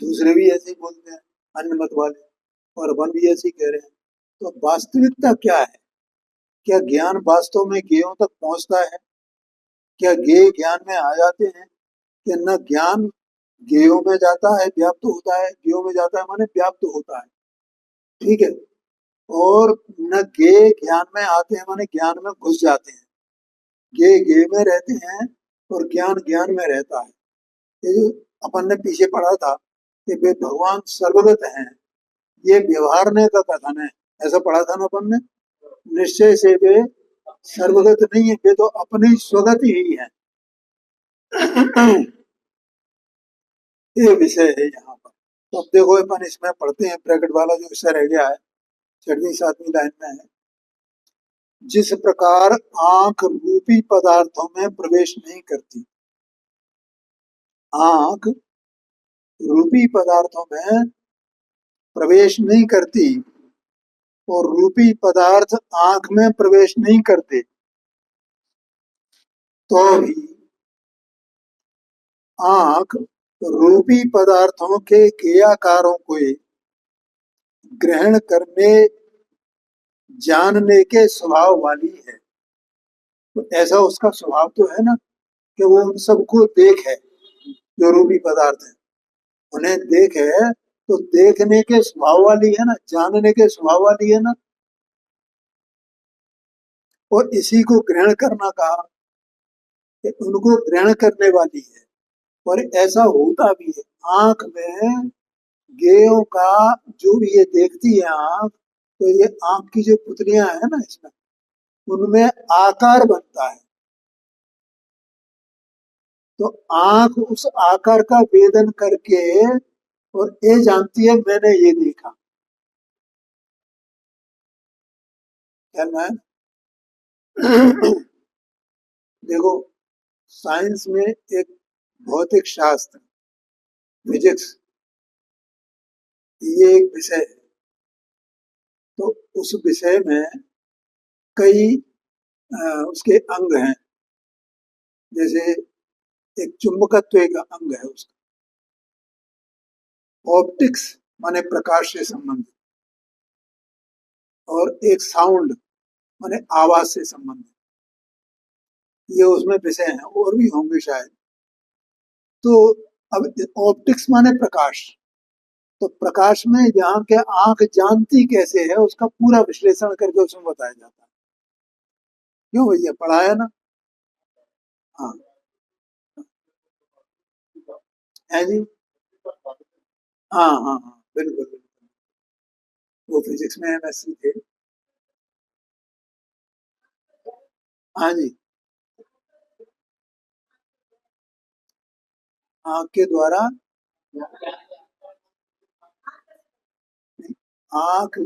दूसरे भी ऐसे ही बोलते हैं, अन्य मत वाले, और अपन भी ऐसे ही कह रहे हैं। तो वास्तविकता क्या है? क्या ज्ञान वास्तव में ज्ञेयों तक पहुंचता है? क्या ज्ञेय ज्ञान में आ जाते हैं? कि न ज्ञान ज्ञेयों में जाता है, व्याप्त होता है, ज्ञेयों में जाता है माने व्याप्त होता है, ठीक है। और न ज्ञेय ज्ञान में आते हैं माने ज्ञान में घुस जाते हैं। ज्ञेय ज्ञेय में रहते हैं और ज्ञान ज्ञान में रहता है। ये जो अपन ने पीछे पढ़ा था कि वे भगवान सर्वगत हैं, ये व्यवहारने का कथन है। ऐसा पढ़ा था ना अपन ने। निश्चय से वे सर्वगत नहीं है, वे तो अपनी स्वगत ही है। ये विषय है यहाँ पर। तो अब देखो अपन इसमें पढ़ते हैं, ब्रैकेट वाला जो विषय रह गया है, 6वीं 7वीं लाइन में है। जिस प्रकार आंख रूपी पदार्थों में प्रवेश नहीं करती, आंख रूपी पदार्थों में प्रवेश नहीं करती और रूपी पदार्थ आंख में प्रवेश नहीं करते, तो भी आंख रूपी पदार्थों के क्रियाकारों को ग्रहण करने जानने के स्वभाव वाली है। तो ऐसा उसका स्वभाव तो है ना कि वो उन सबको देखे, जो रूपी पदार्थ है उन्हें देखे, तो देखने के स्वभाव वाली है ना, जानने के स्वभाव वाली है ना। और इसी को ग्रहण करना कहा कि उनको ग्रहण करने वाली है। और ऐसा होता भी है। आंख में गेयों का जो भी ये देखती है आंख, तो ये आंख की जो पुतलियां है ना इसमें, उनमें आकार बनता है। तो आंख उस आकार का वेदन करके और ये जानती है मैंने ये देखा। क्या मैं देखो, साइंस में एक भौतिक शास्त्र, फिजिक्स, ये एक विषय है। तो उस विषय में कई उसके अंग हैं। जैसे एक चुंबकत्व एक अंग है उसका, ऑप्टिक्स माने प्रकाश से संबंधित, और एक साउंड माने आवाज से संबंधित, ये उसमें विषय हैं, और भी होंगे शायद। तो अब ऑप्टिक्स माने प्रकाश, तो प्रकाश में यहाँ के आंख जानती कैसे है उसका पूरा विश्लेषण करके उसमें बताया जाता है। क्यों भैया, पढ़ा है ना? हाँ, है जी। हाँ हाँ हाँ, बिल्कुल बिल्कुल। वो फिजिक्स में एमएससी थे। हाँ जी। आंख के द्वारा, आंख,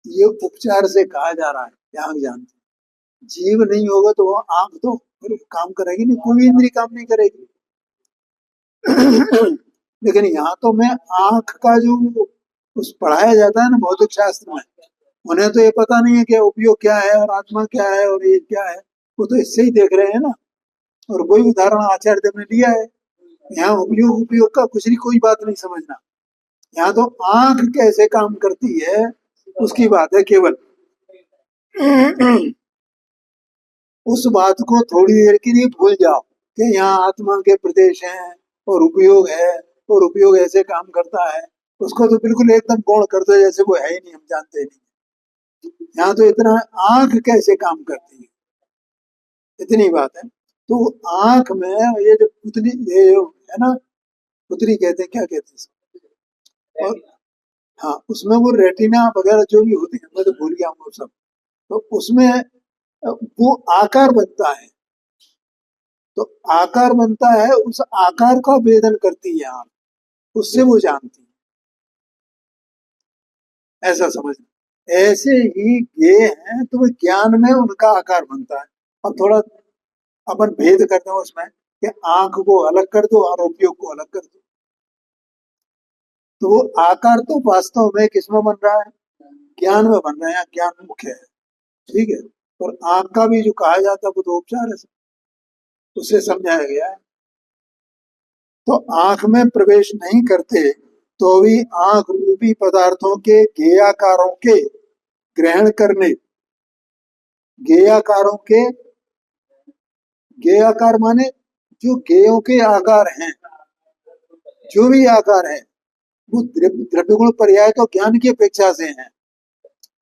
ये उपचार से कहा जा रहा है कि आंख जानती। जीव नहीं होगा तो वो आंख तो फिर काम करेगी नहीं, कोई इंद्री काम नहीं करेगी। लेकिन यहाँ तो मैं आंख का जो उस पढ़ाया जाता है ना भौतिक शास्त्र में, उन्हें तो ये पता नहीं है कि उपयोग क्या है और आत्मा क्या है और ये क्या है। वो तो इससे ही देख रहे हैं ना। और वही उदाहरण आचार्य देव ने दिया है। यहाँ उपयोग उपयोग का कुछ नहीं, कोई बात नहीं समझना। यहाँ तो आंख कैसे काम करती है उसकी बात है केवल। उस बात को थोड़ी देर के लिए भूल जाओ कि यहाँ आत्मा के प्रदेश हैं और उपयोग है, और उपयोग ऐसे काम करता है। उसको तो बिल्कुल एकदम गौण कर दो जैसे वो है ही नहीं, हम जानते नहीं। यहाँ तो इतना आंख कैसे काम करती है, इतनी बात है। तो आंख में ये जो पुतली, ये जो है ना, पुतली कहते हैं, क्या कहते हैं इसको? और हाँ, उसमें वो रेटिना वगैरह जो भी होती है, मैं तो भूल गया हूँ वो सब। तो उसमें वो आकार बनता है। तो आकार बनता है, उस आकार का वेदन करती है आंख, उससे वो जानती है। ऐसा समझना। ऐसे ही ये हैं, तो वो ज्ञान में उनका आकार बनता है। अब थोड़ा अपन भेद करते हैं उसमें कि आंख को अलग कर दो और उपयोग को अलग कर दो। तो वो आकार तो वास्तव में किसमें बन रहा है? ज्ञान में बन रहा है, ज्ञान मुख्य है, ठीक है। और आंख का भी जो कहा जाता है वो तो उपचार है, उससे समझाया गया है। तो आंख में प्रवेश नहीं करते तो भी आंख रूपी पदार्थों के गेयाकारों के ग्रहण करने, गेयाकारों के, गेयाकार माने जो गेयों के आकार हैं, जो भी आकार है वो द्रव्य गुण पर्याय तो ज्ञान की अपेक्षा से है,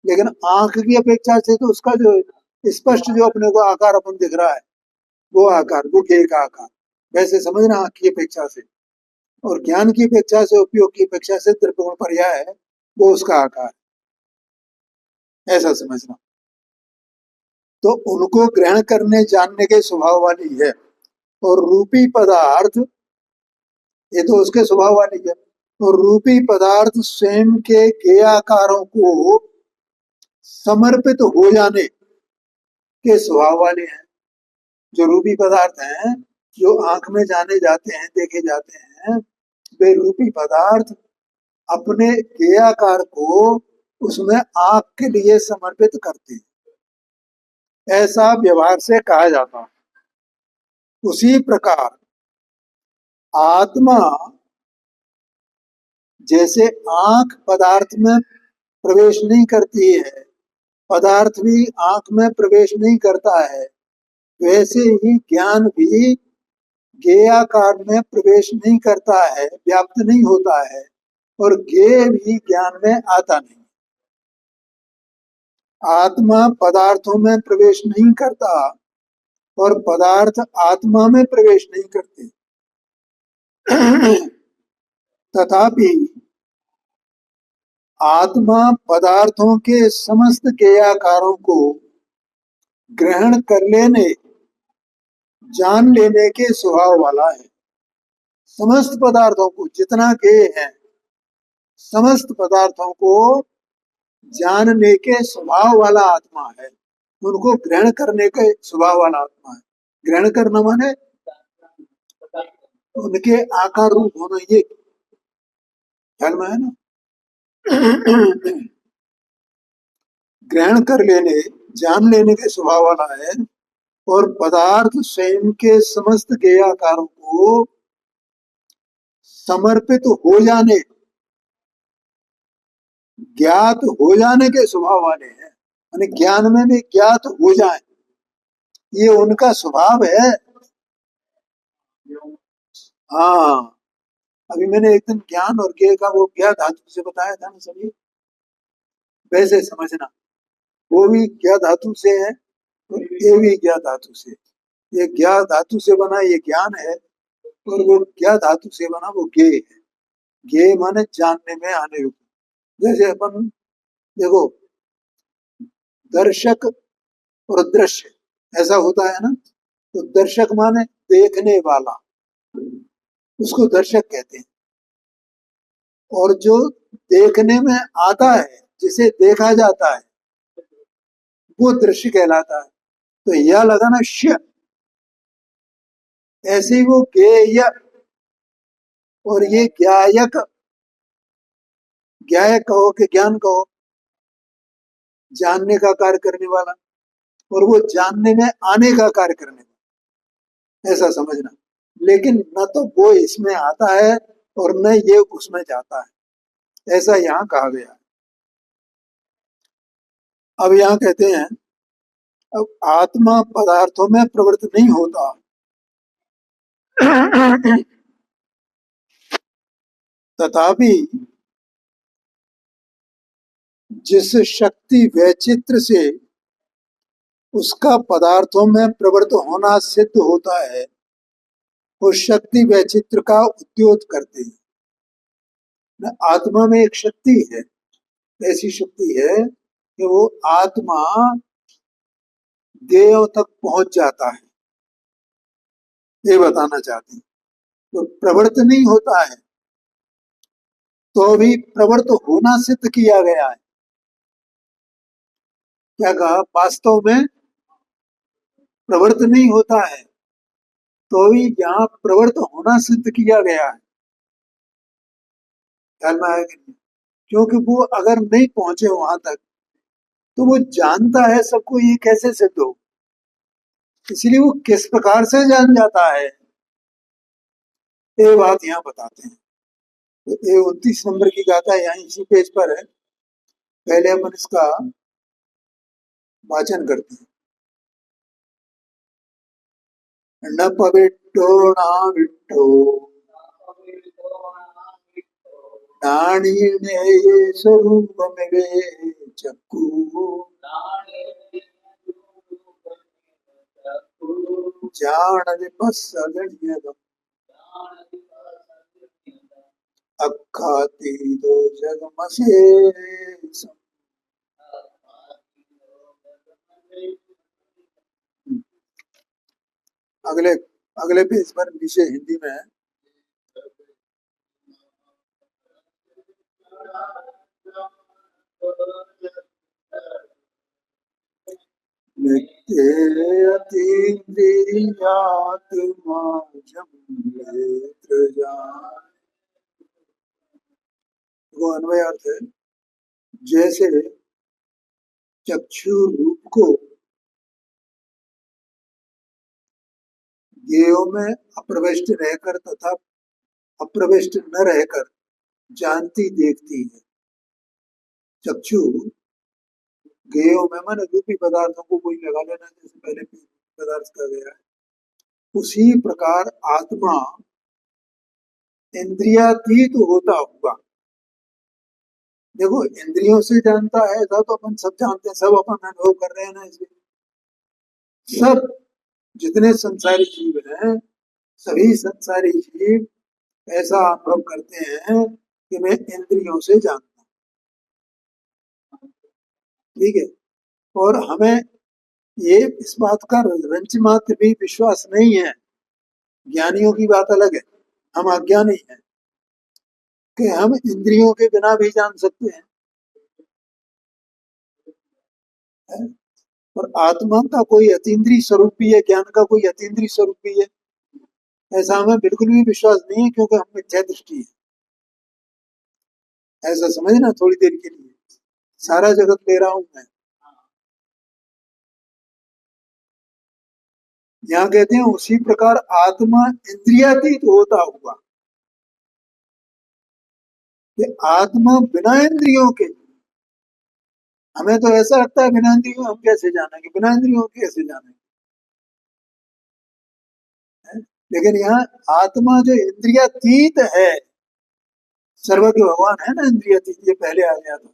लेकिन आंख की अपेक्षा से तो उसका जो स्पष्ट जो अपने को आकार अपन दिख रहा है वो आकार, वो गेय का आकार, वैसे समझना आंख की अपेक्षा से, और ज्ञान की अपेक्षा से, उपयोग की अपेक्षा से द्रव्य गुण पर्याय है वो उसका आकार, ऐसा समझना। तो उनको ग्रहण करने जानने के स्वभाव वाली है, और रूपी पदार्थ ये तो उसके स्वभाव वाली है, और रूपी पदार्थ स्वयं के गेयाकारों को समर्पित हो जाने के स्वभाव वाले हैं। जो रूपी पदार्थ हैं जो आंख में जाने जाते हैं, देखे जाते हैं, वे रूपी पदार्थ अपने गेयाकार को उसमें आंख के लिए समर्पित करते हैं, ऐसा व्यवहार से कहा जाता है। उसी प्रकार आत्मा जैसे आंख पदार्थ में प्रवेश नहीं करती है, पदार्थ भी आंख में प्रवेश नहीं करता है, वैसे ही ज्ञान भी गेयाकार में प्रवेश नहीं करता है, व्याप्त नहीं होता है, और गेय भी ज्ञान में आता नहीं। आत्मा पदार्थों में प्रवेश नहीं करता और पदार्थ आत्मा में प्रवेश नहीं करते। तथापि आत्मा पदार्थों के समस्त गेयाकारों को ग्रहण कर लेने, जान लेने के स्वभाव वाला है। समस्त पदार्थों को, जितना गेय है, समस्त पदार्थों को जानने के स्वभाव वाला आत्मा है, उनको ग्रहण करने के स्वभाव वाला आत्मा है। ग्रहण करना माने उनके आकार रूप होना, ये ख्याल में है ना। ग्रहण कर लेने, जान लेने के स्वभाव वाला है, और पदार्थ स्वयं के समस्त गेयाकारों को समर्पित हो जाने, ज्ञात हो जाने के स्वभाव वाले हैं, यानी ज्ञान में भी ज्ञात हो जाए, ये उनका स्वभाव है। हाँ, अभी मैंने एक दिन ज्ञान और ज्ञ का वो ज्ञा धातु से बताया था ना सभी, वैसे समझना, वो भी ज्ञा धातु से है और ये भी ज्ञा धातु से। ये ज्ञा धातु से बना ये ज्ञान है, और वो ज्ञा धातु से बना वो ज्ञ है। ज्ञ माने जानने में आने योग्य। जैसे अपन देखो, दर्शक और दृश्य ऐसा होता है ना, तो दर्शक माने देखने वाला, उसको दर्शक कहते हैं, और जो देखने में आता है, जिसे देखा जाता है, वो दृश्य कहलाता है। तो यह लगा ना श, ऐसे ही वो ज्ञेय और ये ज्ञायक, ज्ञायक कहो कि ज्ञान कहो, जानने का कार्य करने वाला, और वो जानने में आने का कार्य करने वाला, ऐसा समझना। लेकिन न तो वो इसमें आता है और न ये उसमें जाता है, ऐसा यहाँ कहा गया है। अब यहाँ कहते हैं, अब आत्मा पदार्थों में प्रवृत्त नहीं होता, तथापि जिस शक्ति वैचित्र से उसका पदार्थों में प्रवृत्त होना सिद्ध होता है, उस शक्ति वैचित्र का उद्योग करते हैं। आत्मा में एक शक्ति है, ऐसी शक्ति है कि वो आत्मा गेयों तक पहुंच जाता है, ये बताना चाहते हैं। तो प्रवृत्त नहीं होता है तो भी प्रवृत्त होना सिद्ध किया गया है। क्या कहा? वास्तव में प्रवृत्त नहीं होता है तो भी यहाँ प्रवृत्त होना सिद्ध किया गया है। ख्याल में आया कि नहीं? क्योंकि वो अगर नहीं पहुंचे वहां तक तो वो जानता है सबको, ये कैसे सिद्ध हो? इसलिए वो किस प्रकार से जान जाता है? ये बात यहाँ बताते हैं। तो ये 29 नंबर की गाथा यहाँ इसी पेज पर है। पहले अपन इसका वाचन करते हैं। न पविट्रो ना विट्ठो नाणीने स्वरूपमिवे चक्षु जानदिपस्सगण्यगम् अक्खातीतो जगमशेषम्। अगले अगले पेज पर नीचे हिंदी में है। वो अन्वय अर्थ है, जैसे चक्षु रूप को ज्ञेयों में अप्रविष्ट रहकर तथा अप्रविष्ट न रहकर जानती देखती है। चक्षु ज्ञेयों में मन रूपी पदार्थों को कोई लगा लेना, जैसे पहले पदार्थ का गया है, उसी प्रकार आत्मा इंद्रियातीत होता हुआ, देखो इंद्रियों से जानता है ऐसा तो अपन सब जानते हैं, सब अपन अनुभव कर रहे हैं ना। इसलिए सब जितने संसारी जीव हैं, सभी संसारी जीव ऐसा अनुभव करते हैं कि मैं इंद्रियों से जानता हूँ। ठीक है, और हमें ये इस बात का रंच मात्र भी विश्वास नहीं है। ज्ञानियों की बात अलग है, हम अज्ञानी हैं कि हम इंद्रियों के बिना भी जान सकते हैं। और आत्मा का कोई अतीन्द्रिय स्वरूप भी है, ज्ञान का कोई अतीन्द्रिय स्वरूप भी है, ऐसा हमें बिल्कुल भी विश्वास नहीं है, क्योंकि हम मिथ्या दृष्टि है। ऐसा समझना थोड़ी देर के लिए, सारा जगत ले रहा हूं मैं। यहाँ कहते हैं उसी प्रकार आत्मा इंद्रियातीत होता हुआ, कि आत्मा बिना इंद्रियों के, हमें तो ऐसा लगता है बिना इंद्रियों हम कैसे जानेंगे, बिना इंद्रियों कैसे जानेंगे, लेकिन यहाँ आत्मा जो इंद्रियातीत है, सर्वज्ञ भगवान है ना इंद्रियातीत, ये पहले आ गया था।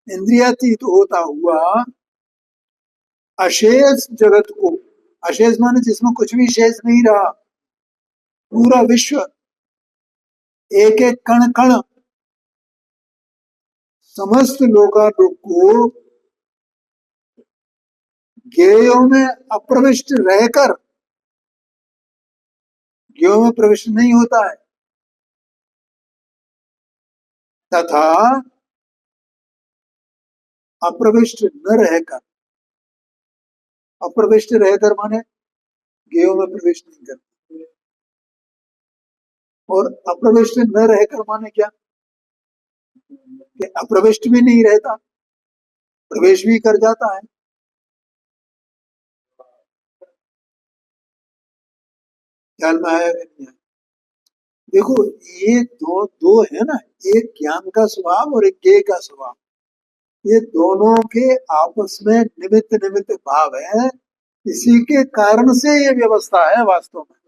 इंद्रियातीत होता हुआ अशेष जगत को, अशेष माने जिसमें कुछ भी शेष नहीं रहा, पूरा विश्व, एक एक कण कण, समस्त लोकालोक को ज्ञेयों में अप्रविष्ट रहकर, ज्ञेयों में प्रविष्ट नहीं होता है, तथा अप्रविष्ट न रहकर, अप्रविष्ट रहकर माने ज्ञेयों में प्रवेश नहीं करता, और अप्रविष्ट न रहकर माने क्या, कि अप्रविष्ट भी नहीं रहता, प्रवेश भी कर जाता है। ख्याल में आया कि नहीं आया? देखो ये दो दो है ना, एक ज्ञान का स्वभाव और एक ज्ञेय का स्वभाव, ये दोनों के आपस में निमित्त निमित्त भाव है, इसी के कारण से ये व्यवस्था है वास्तव में।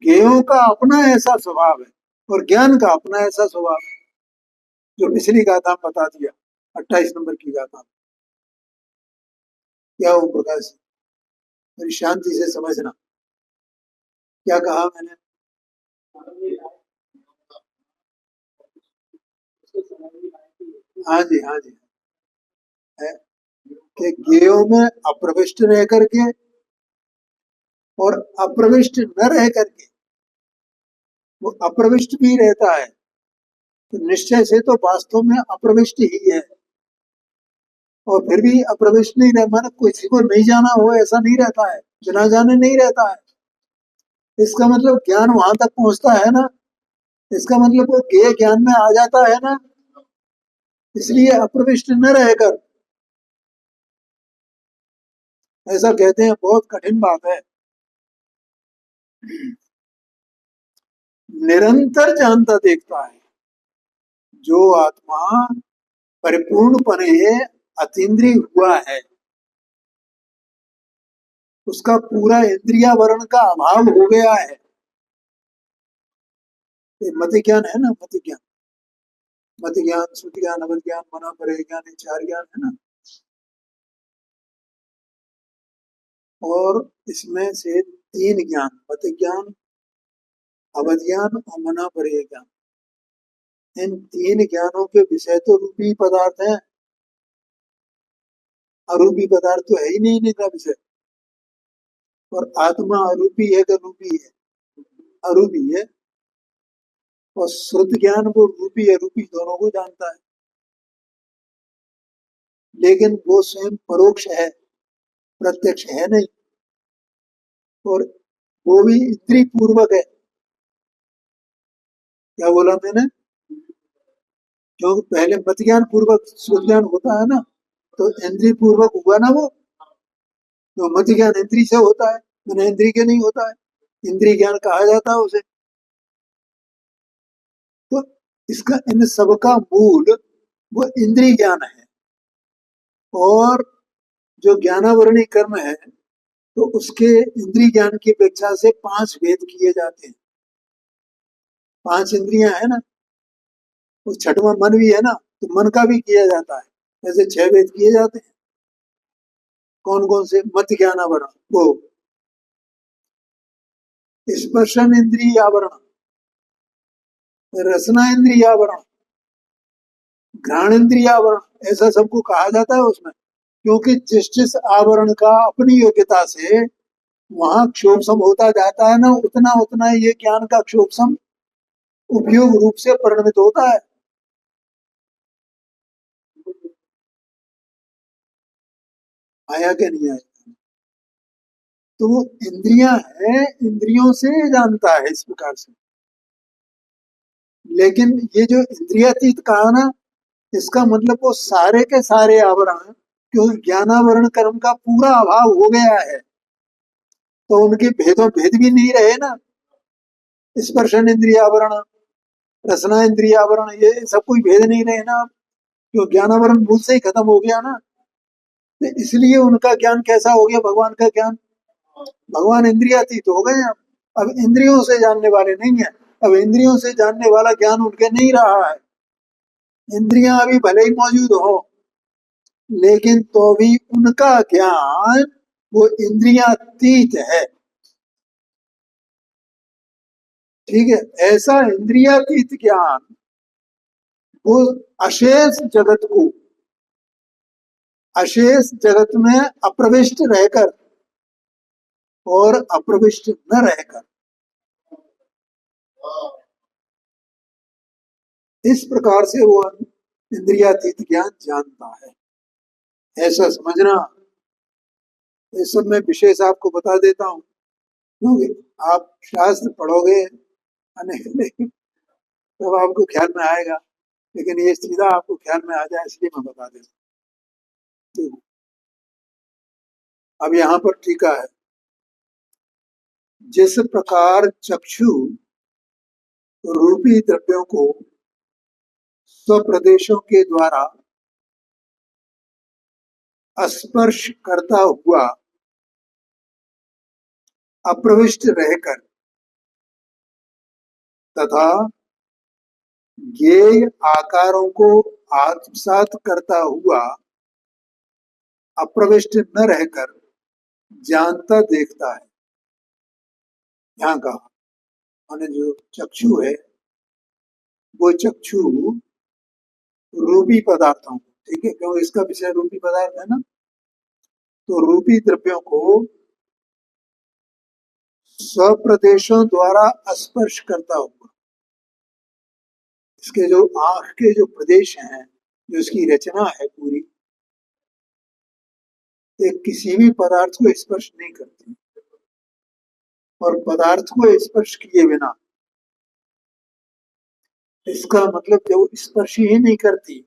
ज्ञेयों का अपना ऐसा स्वभाव है और ज्ञान का अपना ऐसा स्वभाव है, जो पिछली गाथा बता दिया 28 नंबर की गाथा। क्या हो प्रकाश, मेरी शांति से समझना क्या कहा मैंने। हाँ जी, हाँ जी, है कि ज्ञेयों में अप्रविष्ट रह करके और अप्रविष्ट न रह करके, वो अप्रविष्ट भी रहता है, तो निश्चय से तो वास्तव में अप्रविष्ट ही है, और फिर भी अप्रविष्ट नहीं रह माने किसी को नहीं जाना हो ऐसा नहीं रहता है, बिना जाने नहीं रहता है। इसका मतलब ज्ञान वहां तक पहुंचता है ना, इसका मतलब वो ज्ञेय ज्ञान में आ जाता है ना, इसलिए अप्रविष्ट न रहकर, ऐसा कहते हैं। बहुत कठिन बात है। निरंतर जानता देखता है। जो आत्मा परिपूर्णपने अतीन्द्रिय हुआ है, उसका पूरा इंद्रियावरण का अभाव हो गया है। ये मति ज्ञान है ना, मति ज्ञान, मति ज्ञान, श्रुति ज्ञान, अवध ज्ञान, मना परे ज्ञान, ये चार ज्ञान है ना। और इसमें से तीन ज्ञान, मति ज्ञान, अवध ज्ञान और मना परे ज्ञान, इन तीन ज्ञानों के विषय तो रूपी पदार्थ हैं। अरूपी पदार्थ तो है ही नहीं इनका विषय। और आत्मा अरूपी है कि रूपी है? अरूपी है। और श्रुत ज्ञान वो रूपी अरूपी दोनों को जानता है, लेकिन वो स्वयं परोक्ष है, प्रत्यक्ष है नहीं। और वो भी इंद्रिय पूर्वक है। क्या बोला मैंने? क्योंकि पहले मत ज्ञान पूर्वक श्रुत ज्ञान होता है ना, तो इंद्रिय पूर्वक हुआ ना वो। तो मत ज्ञान इंद्रिय से होता है, मैंने इंद्रिय के नहीं होता है, इंद्रिय ज्ञान कहा जाता है उसे। तो इसका इन सबका मूल वो इंद्रिय ज्ञान है। और जो ज्ञानावरणी कर्म है, तो उसके इंद्रिय ज्ञान की अपेक्षा से 5 भेद किए जाते हैं। 5 इंद्रियां है ना, और छठवां मन भी है ना, तो मन का भी किया जाता है। ऐसे 6 भेद किए जाते हैं। कौन कौन से? मत ज्ञानावरण, वो स्पर्शन इंद्रिय आवरण, रसना इंद्रिय आवरण, घ्राण इंद्रिय आवरण, ऐसा सबको कहा जाता है उसमें। क्योंकि जिस जिस आवरण का अपनी योग्यता से वहां क्षोभसम होता जाता है ना, उतना उतना ये ज्ञान का क्षोभसम उपयोग रूप से परिणमित होता है। आया कि नहीं आया? तो वो इंद्रियां हैं, इंद्रियों से जानता है इस प्रकार से। लेकिन ये जो इंद्रियातीत कहा ना, इसका मतलब वो सारे के सारे आवरण, क्योंकि ज्ञानावरण कर्म का पूरा अभाव हो गया है, तो उनके भेदों भेद भी नहीं रहे ना। स्पर्शन इंद्रिय आवरण, रसना इंद्रिय आवरण, ये सब कोई भेद नहीं रहे ना। क्यों? ज्ञानावरण मूल से ही खत्म हो गया ना। तो इसलिए उनका ज्ञान कैसा हो गया? भगवान का ज्ञान, भगवान इंद्रियातीत हो गए हैं। अब इंद्रियों से जानने वाले नहीं है। अब इंद्रियों से जानने वाला ज्ञान उनके नहीं रहा है। इंद्रियां अभी भले ही मौजूद हो, लेकिन तो भी उनका ज्ञान वो इंद्रियातीत है। ठीक है? ऐसा इंद्रियातीत ज्ञान वो अशेष जगत को, अशेष जगत में अप्रविष्ट रहकर और अप्रविष्ट न रहकर, इस प्रकार से वो इंद्रियातीत ज्ञान जानता है, ऐसा समझना। इस सब में विशेष आपको बता देता हूँ, क्योंकि आप शास्त्र पढ़ोगे नहीं तब आपको ख्याल में आएगा, लेकिन ये सीधा आपको ख्याल में आ जाए इसलिए मैं बता देता हूँ। अब यहाँ पर टीका है, जिस प्रकार चक्षु रूपी द्रव्यों को स्वप्रदेशों के द्वारा स्पर्श करता हुआ अप्रविष्ट रहकर तथा ज्ञेय आकारों को आत्मसात करता हुआ अप्रविष्ट न रहकर जानता देखता है। यहाँ कहा माने जो चक्षु है, वो चक्षु रूपी पदार्थों, ठीक है, क्योंकि इसका विषय रूपी पदार्थ है ना, तो रूपी द्रव्यों को स्वप्रदेशों द्वारा स्पर्श करता हुआ, इसके जो आंख के जो प्रदेश हैं, जो इसकी रचना है पूरी, ये किसी भी पदार्थ को स्पर्श नहीं करती। और पदार्थ को स्पर्श किए बिना, इसका मतलब जब स्पर्श ही नहीं करती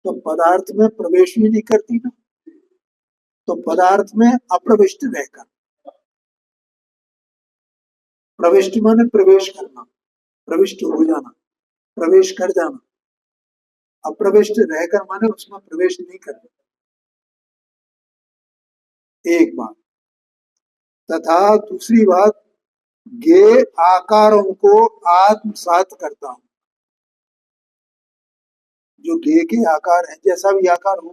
तो पदार्थ में प्रवेश भी नहीं करती ना। तो पदार्थ में अप्रविष्ट रहकर, प्रविष्ट माने प्रवेश करना, प्रविष्ट हो जाना, प्रवेश कर जाना। अप्रविष्ट रहकर माने उसमें प्रवेश नहीं करना। एक बात। तथा दूसरी बात, गे आकारों को आत्मसात करता हूं। जो गे के आकार है, जैसा भी आकार हो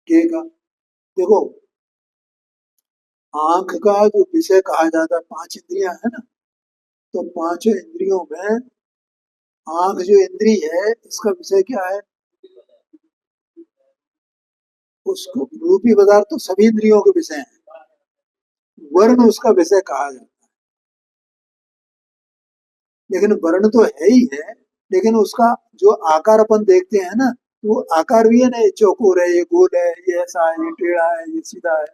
गे का, देखो आंख का जो विषय कहा जाता है, 5 इंद्रियां है ना, तो 5 इंद्रियों में आंख जो इंद्री है, इसका विषय क्या है? उसको रूपी पदार्थ तो सभी इंद्रियों के विषय है, वर्ण उसका विषय कहा जाता है। लेकिन वर्ण तो है ही है, लेकिन उसका जो आकार अपन देखते हैं ना, वो आकार भी है ना, ये चौकोर है, ये गोल है, ये ऐसा है, ये टेढ़ा है, ये सीधा है,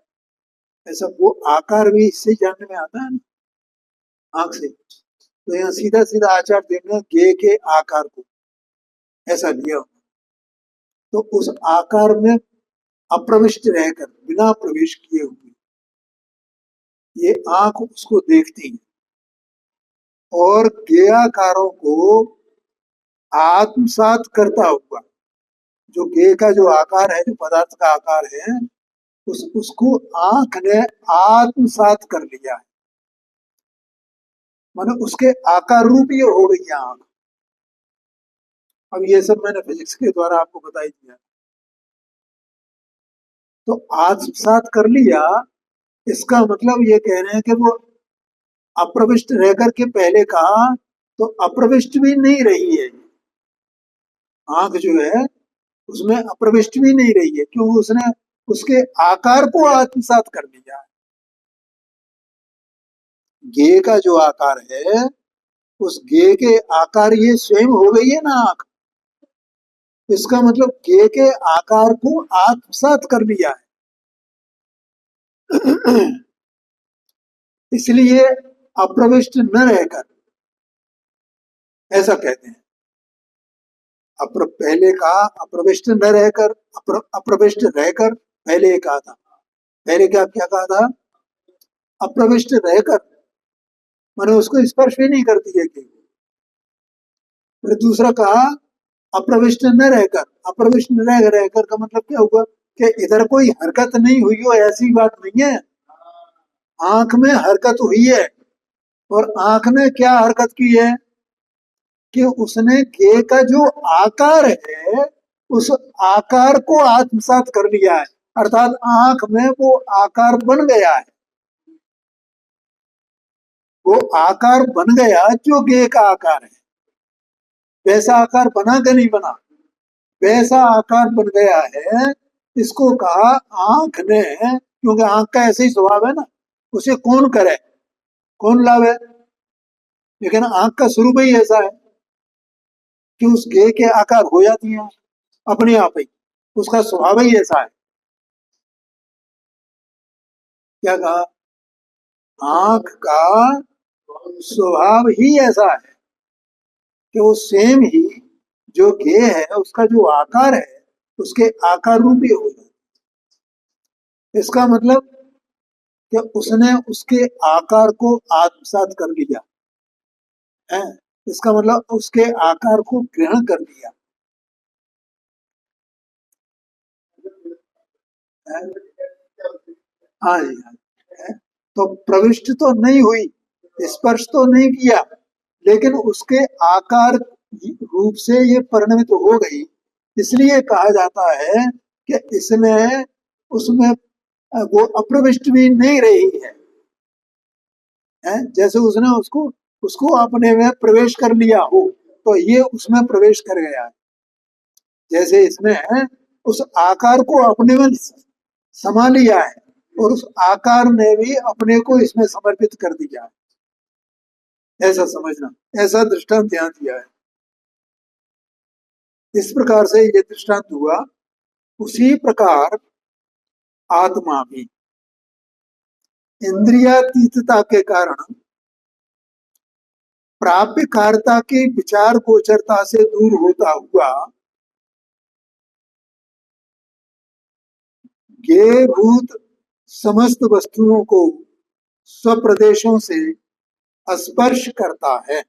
ऐसा वो आकार भी इससे जानने में आता है ना, आंख से। तो यहाँ सीधा सीधा आचार देखना, गे के आकार को ऐसा लिया, तो उस आकार में अप्रविष्ट रहकर, बिना प्रवेश किए हुए ये आंख उसको देखती है, और गेयाकारों को आत्मसात करता हुआ, जो गे का जो आकार है, जो पदार्थ का आकार है, उसको आंख ने आत्मसात कर लिया है, मानो उसके आकार रूप ये हो गई है आंख। अब ये सब मैंने फिजिक्स के द्वारा आपको बता ही दिया। तो आत्मसात कर लिया, इसका मतलब ये कह रहे हैं कि वो अप्रविष्ट रह करके पहले कहा, तो अप्रविष्ट भी नहीं रही है आंख जो है, उसमें अप्रविष्ट भी नहीं रही है, क्योंकि उसने उसके आकार को आत्मसात कर लिया है। गे का जो आकार है, उस गे के आकार ये स्वयं हो गई है ना आंख, इसका मतलब गे के आकार को आत्मसात कर लिया है। इसलिए अप्रविष्ट न रहकर, ऐसा कहते हैं। पहले कहा अप्रविष्ट न रहकर, अप्रविष्ट रहकर, पहले कहा था, पहले क्या क्या कहा था? अप्रविष्ट रहकर, माने उसको स्पर्श भी नहीं करती है कि। फिर दूसरा कहा अप्रविष्ट न रहकर, अप्रविष्ट न रहकर का मतलब क्या हुआ कि इधर कोई हरकत नहीं हुई हो, ऐसी बात नहीं है, आंख में हरकत हुई है। और आंख ने क्या हरकत की है कि उसने गे का जो आकार है, उस आकार को आत्मसात कर लिया है, अर्थात आंख में वो आकार बन गया है, वो आकार बन गया जो गे का आकार है। वैसा आकार बना कि नहीं बना? वैसा आकार बन गया है। इसको कहा आंख ने, क्योंकि आंख का ऐसे ही स्वभाव है ना, उसे कौन करे, कौन लावे, लेकिन आंख का स्वरूप ही ऐसा है कि उस गे के आकार हो जाती है अपने आप ही, उसका स्वभाव ही ऐसा है। क्या कहा? आंख का स्वभाव ही ऐसा है कि वो सेम ही जो गे है, उसका जो आकार है, उसके आकार रूपी हो जाए। इसका मतलब कि उसने उसके आकार को आत्मसात कर लिया है, इसका मतलब उसके आकार को ग्रहण कर लिया है। हाँ जी, हाँ। तो प्रविष्ट तो नहीं हुई, स्पर्श तो नहीं किया, लेकिन उसके आकार रूप से ये परिणमित तो हो गई। इसलिए कहा जाता है कि इसने उसमें वो अप्रविष्ट भी नहीं रही है, जैसे उसने उसको उसको अपने में प्रवेश कर लिया हो, तो ये उसमें प्रवेश कर गया है। जैसे इसने उस आकार को अपने में समा लिया है, और उस आकार ने भी अपने को इसमें समर्पित कर दिया है, ऐसा समझना। ऐसा दृष्टांत यहाँ दिया है। इस प्रकार से ये दृष्टांत हुआ। उसी प्रकार आत्मा भी इंद्रियातीतता के कारण प्राप्य कारता की विचार गोचरता से दूर होता हुआ ज्ञेय भूत समस्त वस्तुओं को स्वप्रदेशों से स्पर्श करता है।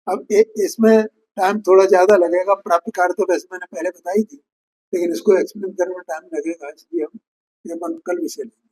अब इसमें टाइम थोड़ा ज्यादा लगेगा, प्राप्त कार्य तो वैसे मैंने पहले बताई थी, लेकिन इसको एक्सप्लेन करने में टाइम लगेगा, इसलिए हम ये अपन कल विषय लेंगे।